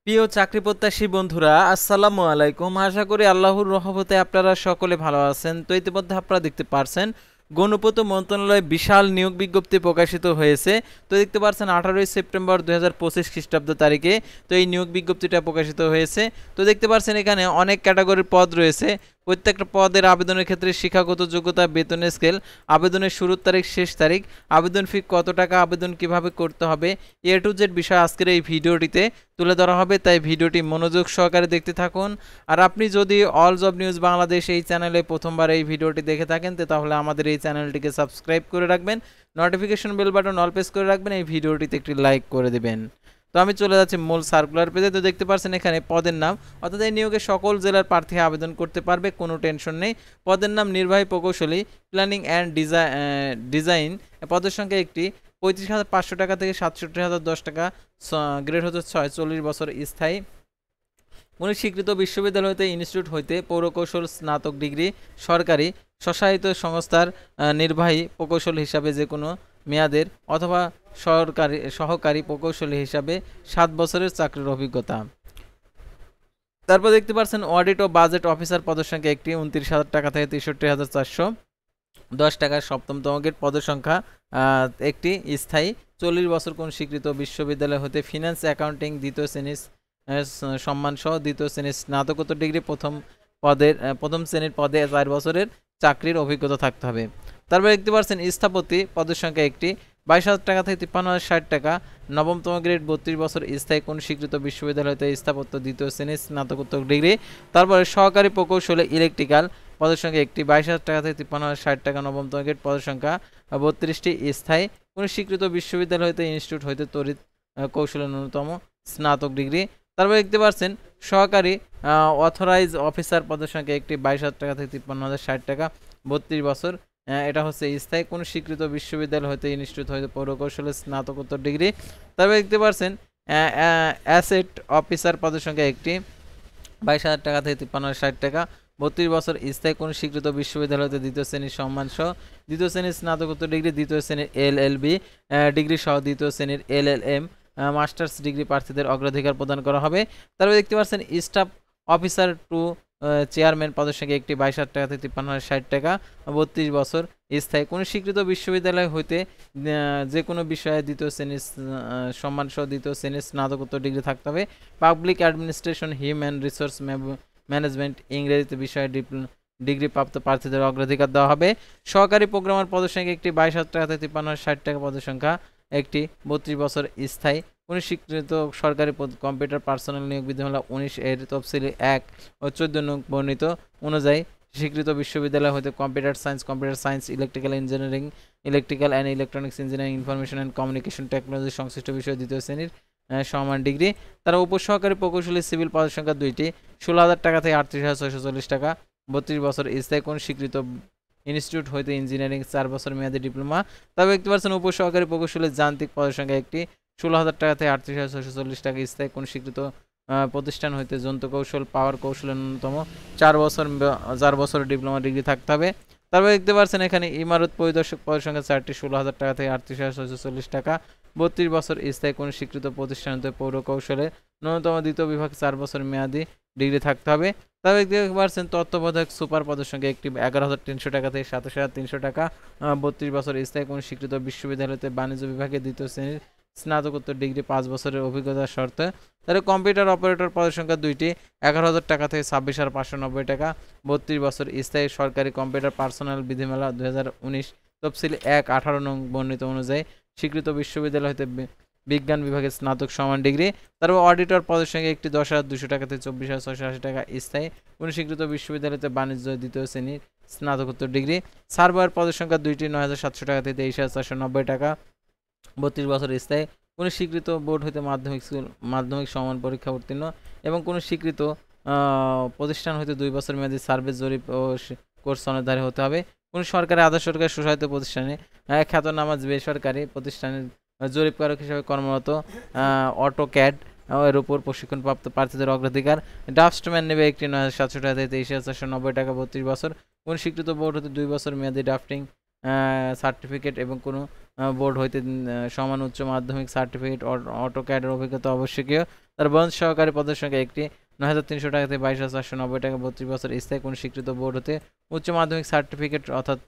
প্রিয় চাকরি প্রত্যাশী বন্ধুরা, আসসালামু আলাইকুম। আশা করি আল্লাহর রহমতে আপনারা সকলে ভালো আছেন। তো ইতিমধ্যে আপনারা দেখতে পারছেন গণপূর্ত মন্ত্রণালয়ে বিশাল নিয়োগ বিজ্ঞপ্তি প্রকাশিত হয়েছে। তো দেখতে পাচ্ছেন 18 সেপ্টেম্বর 2025 খ্রিস্টাব্দ তারিখে তো এই নিয়োগ বিজ্ঞপ্তিটা প্রকাশিত হয়েছে। তো দেখতে পাচ্ছেন এখানে অনেক ক্যাটাগরির পদ রয়েছে। প্রত্যেকটা পদের আবেদনের ক্ষেত্রে শিক্ষাগত যোগ্যতা, বেতনের স্কেল, আবেদনের শুরুর তারিখ, শেষ তারিখ, আবেদন ফি কত টাকা, আবেদন কিভাবে করতে হবে, এ টু জেড বিষয় আজকের এই ভিডিওটিতে তুলে ধরা হবে। তাই ভিডিওটি মনোযোগ সহকারে দেখতে থাকুন। আর আপনি যদি অল জব নিউজ বাংলাদেশ এই চ্যানেলে প্রথমবার এই ভিডিওটি দেখে থাকেন তাহলে আমাদের এই চ্যানেলটিকে সাবস্ক্রাইব করে রাখবেন, notification bell button all press করে রাখবেন, এই ভিডিওটিতে একটি লাইক করে দেবেন। তো আমি চলে যাচ্ছি মূল সার্কুলার পেজে। তো দেখতে পাচ্ছেন এখানে পদের নাম, অর্থাৎ এই নিয়োগে সকল জেলার প্রার্থী আবেদন করতে পারবে, কোনো টেনশন নেই। পদের নাম নির্বাহী প্রকৌশলী, প্ল্যানিং অ্যান্ড ডিজাইন। পদের সংখ্যা একটি, 35,500 টাকা থেকে 67,010 টাকা। গ্রেড হচ্ছে 6, 40 বছর স্থায়ী। কোনো স্বীকৃত বিশ্ববিদ্যালয় হইতে, ইনস্টিটিউট হইতে পৌরকৌশল স্নাতক ডিগ্রি, সরকারি স্বশাসিত সংস্থার নির্বাহী প্রকৌশল হিসাবে যে কোনো মেয়াদের অথবা সহকারী প্রকৌশলী হিসাবে 7 বছরের চাকরির অভিজ্ঞতা। তারপর দেখতে পাচ্ছেন অডিট ও বাজেট অফিসার পদের সংখ্যা একটি, 29,000 টাকা থেকে 63,410 টাকা। সপ্তমতম গ্রেড। পদের সংখ্যা একটি, স্থায়ী। 40 বছর কোন স্বীকৃত বিশ্ববিদ্যালয় হতে ফিন্যান্স অ্যাকাউন্টিং দ্বিতীয় শ্রেণীর সম্মান সহ দ্বিতীয় শ্রেণীর স্নাতকোত্তর ডিগ্রি, প্রথম শ্রেণীর পদে 4 বছরের চাকরির অভিজ্ঞতা থাকতে হবে। তারপর দেখতে পাচ্ছেন স্থপতি পদের সংখ্যা একটি, 22,000 টাকা থেকে 53,060 টাকা। নবমতম গ্রেড। 32 বছর স্থায়ী কোন স্বীকৃত বিশ্ববিদ্যালয় হতে স্থাপত্য দ্বিতীয় শ্রেণীর স্নাতকোত্তর ডিগ্রি। তারপরে সহকারী প্রকৌশলী ইলেকট্রিক্যাল পদের সংখ্যা একটি, 22,000 টাকা থেকে 53,060 টাকা। নবমতম গ্রেড। পদের সংখ্যা 32টি, স্থায়ী। কোন স্বীকৃত বিশ্ববিদ্যালয় হতে ইনস্টিটিউট হইতে তড়িৎ কৌশলের ন্যূনতম স্নাতক ডিগ্রি। তারপরে দেখতে পাচ্ছেন সহকারী অথরাইজ অফিসার পদের সংখ্যা একটি, 22,000 টাকা থেকে 53,060 টাকা। 32 বছর, এটা হচ্ছে স্থায়ী। কোন স্বীকৃত বিশ্ববিদ্যালয় হতে ইনস্টিটিউট হইতে পৌরকৌশলের স্নাতকোত্তর ডিগ্রি। তারপরে দেখতে পাচ্ছেন অ্যাসেট অফিসার পদের সংখ্যা একটি, 22,000 টাকা থেকে 53,060 টাকা। 32 বছর, স্থায়ী। কোন স্বীকৃত বিশ্ববিদ্যালয় হতে দ্বিতীয় শ্রেণীর সম্মান সহ দ্বিতীয় শ্রেণীর স্নাতকোত্তর ডিগ্রি, দ্বিতীয় শ্রেণীর এলএলবি ডিগ্রি সহ দ্বিতীয় শ্রেণীর এলএলএম মাস্টার্স ডিগ্রি প্রার্থীদের অগ্রাধিকার প্রদান করা হবে। তারপরে দেখতে পাচ্ছেন স্টাফ অফিসার টু চেয়ারম্যান পদের সংখ্যা একটি, 22,000 টাকা থেকে 53,060 টাকা। 32 বছর, স্থায়ী। কোন স্বীকৃত বিশ্ববিদ্যালয় হইতে যে কোনো বিষয়ে দ্বিতীয় শ্রেণীর সম্মান সহ দ্বিতীয় শ্রেণীর স্নাতকোত্তর ডিগ্রি থাকতে হবে। Public administration, human resource management ইংরেজিতে বিষয়ে ডিগ্রি প্রাপ্ত প্রার্থীদের অগ্রাধিকার দেওয়া হবে। সহকারী প্রোগ্রামার পদের সংখ্যা একটি, 22,000 টাকা থেকে 53,060 টাকা। পদের সংখ্যা একটি, 32 বছর, স্থায়ী। কোন স্বীকৃত সরকারি কম্পিউটার পার্সোনাল নিয়োগ বিধিমালা 19 এর তফসিলি 1 ও 14 নং বর্ণিত অনুযায়ী স্বীকৃত বিশ্ববিদ্যালয় হতে computer science, electrical engineering, electrical and electronics engineering, information and communication technology সংশ্লিষ্ট বিষয়ে দ্বিতীয় শ্রেণীর সমান ডিগ্রি। তারা উপসহকারী প্রকৌশলী সিভিল পদের সংখ্যা 2টি, 16,000 টাকা থেকে 38,640 টাকা। 32 বছর, স্থায়ী। কোন স্বীকৃত ইনস্টিটিউট হইতে ইঞ্জিনিয়ারিং 4 বছর মেয়াদী ডিপ্লোমা। তবে দেখতে পাচ্ছেন উপসহকারী প্রকৌশলী যান্ত্রিক পদের সংখ্যা একটি, 16,000 টাকা থেকে 38,640 টাকা। স্থায়ী। কোন স্বীকৃত প্রতিষ্ঠান হইতে যন্ত্র কৌশল, পাওয়ার কৌশলের ন্যূনতম 4 বছরের ডিপ্লোমা ডিগ্রি থাকতে হবে। তারপরে দেখতে পাচ্ছেন এখানে ইমারত পরিদর্শক পদের সংখ্যা 4টি, 16,000 টাকা থেকে 38,640 টাকা। 32 বছর, স্থায়ী। কোন স্বীকৃত প্রতিষ্ঠান হতে পৌর কৌশলের ন্যূনতম দ্বিতীয় বিভাগ 4 বছর মেয়াদী ডিগ্রি থাকতে হবে। তবে দেখতে পাচ্ছেন তত্ত্বাবধায়ক সুপার পদের সংখ্যা একটি, 11,300 টাকা থেকে 27,300 টাকা। 32 বছর, স্থায়ী। কোন স্বীকৃত বিশ্ববিদ্যালয়তে বাণিজ্য বিভাগে দ্বিতীয় শ্রেণীর স্নাতকোত্তর ডিগ্রি 5 বছরের অভিজ্ঞতার শর্তে। তাহলে কম্পিউটার অপারেটর পদের সংখ্যা 2টি, 11,000 টাকা থেকে 26,590 টাকা। 32 বছর, স্থায়ী। সরকারি কম্পিউটার পার্সোনাল বিধিমালা 2019 তফসিল 1/18 নং বর্ণিত অনুযায়ী স্বীকৃত বিশ্ববিদ্যালয় হতে বিজ্ঞান বিভাগের স্নাতক সমান ডিগ্রি। তারপর অডিটর পদের সংখ্যা একটি, 10,200 টাকা থেকে 24,680 টাকা। স্থায়ী। কোন স্বীকৃত বিশ্ববিদ্যালয়তে বাণিজ্য দ্বিতীয় শ্রেণীর স্নাতকোত্তর ডিগ্রি। সার্ভার পদের সংখ্যা 2টি, 9,700 টাকা থেকে 23,490 টাকা। 32 বছর, স্থায়ী। কোন স্বীকৃত বোর্ড হইতে মাধ্যমিক সমান পরীক্ষা উত্তীর্ণ এবং কোন স্বীকৃত প্রতিষ্ঠান হইতে 2 বছর মেয়াদী সার্ভিস জরিপ ও কোর্স সনদধারী হতে হবে। কোন সরকারি আধা সরকারি স্বশাসিত প্রতিষ্ঠানে খ্যাতনামা বেসরকারি প্রতিষ্ঠানের জরিপকারক হিসেবে কর্মরত অটোক্যাড এর উপর প্রশিক্ষণপ্রাপ্ত প্রার্থীদের অগ্রাধিকার। ড্রাফটসম্যান নেবে একটি, 9,700 টাকা থেকে 23,490 টাকা। 32 বছর, কোন স্বীকৃত বোর্ড হতে 2 বছর মেয়াদী ড্রাফটিং সার্টিফিকেট এবং কোনো বোর্ড হইতে সমান উচ্চ মাধ্যমিক সার্টিফিকেট, অটোক্যাডের অভিজ্ঞতা আবশ্যকীয়। তার বন্ধ সহকারী পদের সংখ্যা একটি, ৯,৩০০ টাকা থেকে ২২,৪৯০ টাকা, ৩২ বছর, স্থায়ী কোনো স্বীকৃত বোর্ড হতে উচ্চ মাধ্যমিক সার্টিফিকেট অর্থাৎ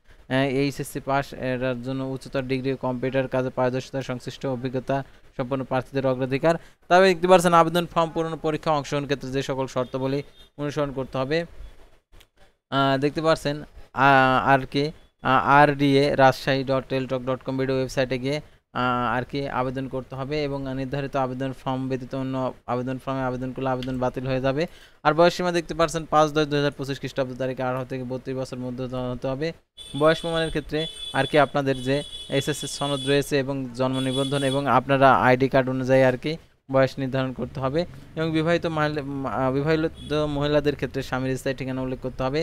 এইচএসসি পাস এর জন্য উচ্চতর ডিগ্রি, কম্পিউটার কাজে পারদর্শিতা, সংশ্লিষ্ট অভিজ্ঞতা সম্পন্ন প্রার্থীদের অগ্রাধিকার। তবে দেখতে পাচ্ছেন আবেদন ফর্ম পূরণ, পরীক্ষা অংশগ্রহণ ক্ষেত্রে যে সকল শর্তাবলী অনুসরণ করতে হবে দেখতে পাচ্ছেন আর কি RDA rajshahi.teltalk.com ভিডিও ওয়েবসাইটে গিয়ে আর কি আবেদন করতে হবে এবং নির্ধারিত আবেদন ফর্ম ব্যতীত অন্য আবেদন ফর্মে আবেদন করলে আবেদন বাতিল হয়ে যাবে। আর বয়সসীমা দেখতে পাচ্ছেন ৫/১০/২০২৫ খ্রিস্টাব্দ তারিখে ১৮ থেকে ৩২ বছর মধ্যে হতে হবে। বয়স প্রমাণের ক্ষেত্রে আর কি আপনাদের যে এসএসসি সনদ রয়েছে এবং জন্ম নিবন্ধন এবং আপনারা আইডি কার্ড অনুযায়ী আর কি বয়স নির্ধারণ করতে হবে এবং বিবাহিত মহিলাদের ক্ষেত্রে স্বামীর স্থায়ী ঠিকানা উল্লেখ করতে হবে।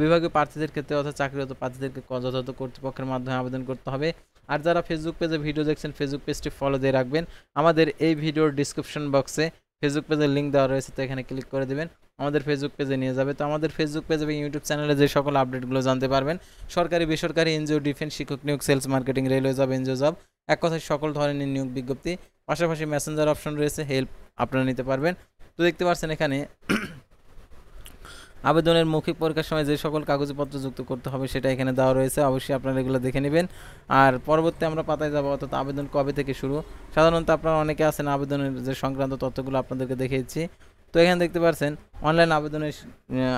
বিভাগীয় প্রার্থীদের ক্ষেত্রে অর্থাৎ চাকরিরত প্রার্থীদেরকে যথাযথ কর্তৃপক্ষের মাধ্যমে আবেদন করতে হবে। আর যারা ফেসবুক পেজে ভিডিও দেখছেন ফেসবুক পেজটি ফলো দিয়ে রাখবেন। আমাদের এই ভিডিওর ডিসক্রিপশন বক্সে ফেসবুক পেজের লিঙ্ক দেওয়া রয়েছে, তো এখানে ক্লিক করে দেবেন, আমাদের ফেসবুক পেজে নিয়ে যাবে। তো আমাদের ফেসবুক পেজ এবং ইউটিউব চ্যানেলে যে সকল আপডেটগুলো জানতে পারবেন, সরকারি বেসরকারি এনজিও, ডিফেন্স, শিক্ষক নিয়োগ, sales, marketing, railway job, NGO job, এক কথায় সকল ধরনের নিয়োগ বিজ্ঞপ্তি, পাশাপাশি মেসেঞ্জার অপশন রয়েছে, হেল্প আপনারা নিতে পারবেন। তো দেখতে পাচ্ছেন এখানে আবেদনের মৌখিক পরীক্ষার সময় যে সকল কাগজপত্র যুক্ত করতে হবে সেটা এখানে দেওয়া রয়েছে, অবশ্যই আপনারা এগুলো দেখে নেবেন। আর পরবর্তী আমরা পাতায় যাব, অর্থাৎ আবেদন কবে থেকে শুরু। সাধারণত আপনারা অনেকে আছেন আবেদনের যে সংক্রান্ত তথ্যগুলো আপনাদেরকে দেখিয়েছি। তো এখানে দেখতে পাচ্ছেন অনলাইন আবেদনের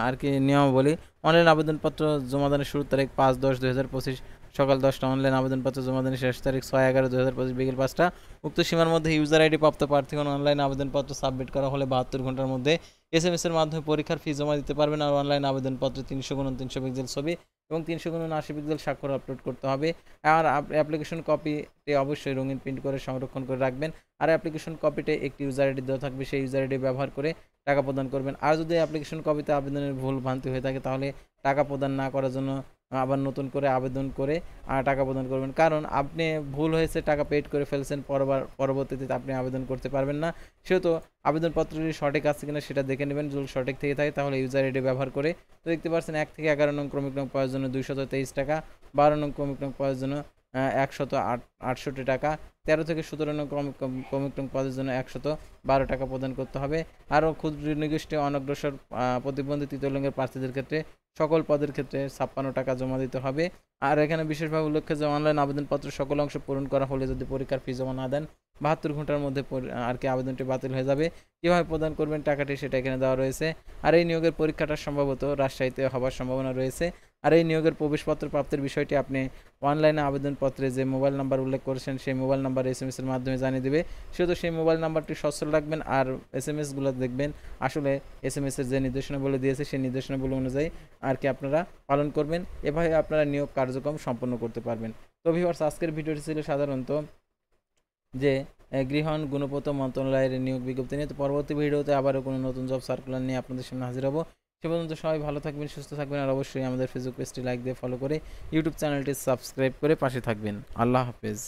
আর কি নিয়মাবলী। অনলাইন আবেদনপত্র জমাদানের শুরুর তারিখ ৫/১০/২০২৫ সকাল ১০টা। অনলাইন আবেদনপত্র জমাদানের শেষ তারিখ ৬/১১/২০২৫ বিকেল ৫টা। উক্ত সীমার মধ্যে ইউজার আইডি প্রাপ্ত প্রার্থীগণ অনলাইন আবেদনপত্র সাবমিট করা হলে ৭২ ঘন্টার মধ্যে SMS এর মাধ্যমে পরীক্ষার ফি জমা দিতে পারবেন। আর অনলাইন আবেদনপত্রে ৩০০x৩০০ পিক্সেল ছবি এবং ৩০০x৮০ পিক্সেল স্বাক্ষর আপলোড করতে হবে। আর অ্যাপ্লিকেশন কপিটি অবশ্যই রঙিন প্রিন্ট করে সংরক্ষণ করে রাখবেন। আর অ্যাপ্লিকেশন কপিতে একটি ইউজার আইডি দেওয়া থাকবে, সেই ইউজার আইডি ব্যবহার করে টাকা প্রদান করবেন। আর যদি অ্যাপ্লিকেশন কপিতে আবেদনের ভুল ভ্রান্তি হয়ে থাকে তাহলে টাকা প্রদান না করার জন্য আবার নতুন করে আবেদন করে টাকা প্রদান করবেন। কারণ আপনি ভুল হয়েছে, টাকা পেড করে ফেলছেন, পরবর্তীতে আপনি আবেদন করতে পারবেন না। সেহেতু আবেদনপত্রটি সঠিক আছে কিনা সেটা দেখে নেবেন। যদি সঠিক থেকে থাকে তাহলে ইউজার আইডি ব্যবহার করে। তো দেখতে পাচ্ছেন ১ থেকে ১১ নং ক্রমিক নং পাওয়ার জন্য ২২৩ টাকা, ১২ নং ক্রমিক নং পাওয়ার জন্য ১৬৮ টাকা, ১৩ থেকে ১৭ নং ক্রমিক নং পদের জন্য ১১২ টাকা প্রদান করতে হবে। আরও ক্ষুদ্র নিগোষ্ঠী, অনগ্রসর, প্রতিবন্ধী, তৃতীয় লিঙ্গের প্রার্থীদের ক্ষেত্রে সকল পদের ক্ষেত্রে ৫৬ টাকা জমা দিতে হবে। আর এখানে বিশেষভাবে উল্লেখ্য যে অনলাইন আবেদনপত্র সকল অংশ পূরণ করা হলে যদি পরীক্ষার ফি জমা না দেন ৭২ ঘন্টার মধ্যে আর কি আবেদনটি বাতিল হয়ে যাবে। কীভাবে প্রদান করবেন টাকাটি সেটা এখানে দেওয়া রয়েছে। আর এই নিয়োগের পরীক্ষাটা সম্ভবত রাজশাহীতে হওয়ার সম্ভাবনা রয়েছে। আর এই নিয়োগের প্রবেশপত্র প্রাপ্তির বিষয়টি আপনি অনলাইনে আবেদনপত্রে যে মোবাইল নাম্বার উল্লেখ করেছেন সেই মোবাইল নাম্বার SMS এর মাধ্যমে জানিয়ে দেবে। সেহেতু সেই মোবাইল নাম্বারটি সচল রাখবেন আর SMS গুলো দেখবেন আসলে SMS এর যে নির্দেশনাবলী দিয়েছে সেই নির্দেশনাবলী অনুযায়ী আর কি আপনারা পালন করবেন। এভাবে আপনারা নিয়োগ কার্যক্রম সম্পন্ন করতে পারবেন। তো ভিউয়ার্স, আজকের ভিডিওটি ছিল সাধারণত যে গৃহায়ণ গুণগত মন্ত্রণালয়ের নিয়োগ বিজ্ঞপ্তি নিয়ে। তো পরবর্তী ভিডিওতে আবারও কোনো নতুন জব সার্কুলার নিয়ে আপনাদের সামনে হাজির হব। সে পর্যন্ত সবাই ভালো থাকবেন, সুস্থ থাকবেন আর অবশ্যই আমাদের ফেসবুক পেজটি লাইক দিয়ে ফলো করে ইউটিউব চ্যানেলটি সাবস্ক্রাইব করে পাশে থাকবেন। আল্লাহ হাফেজ।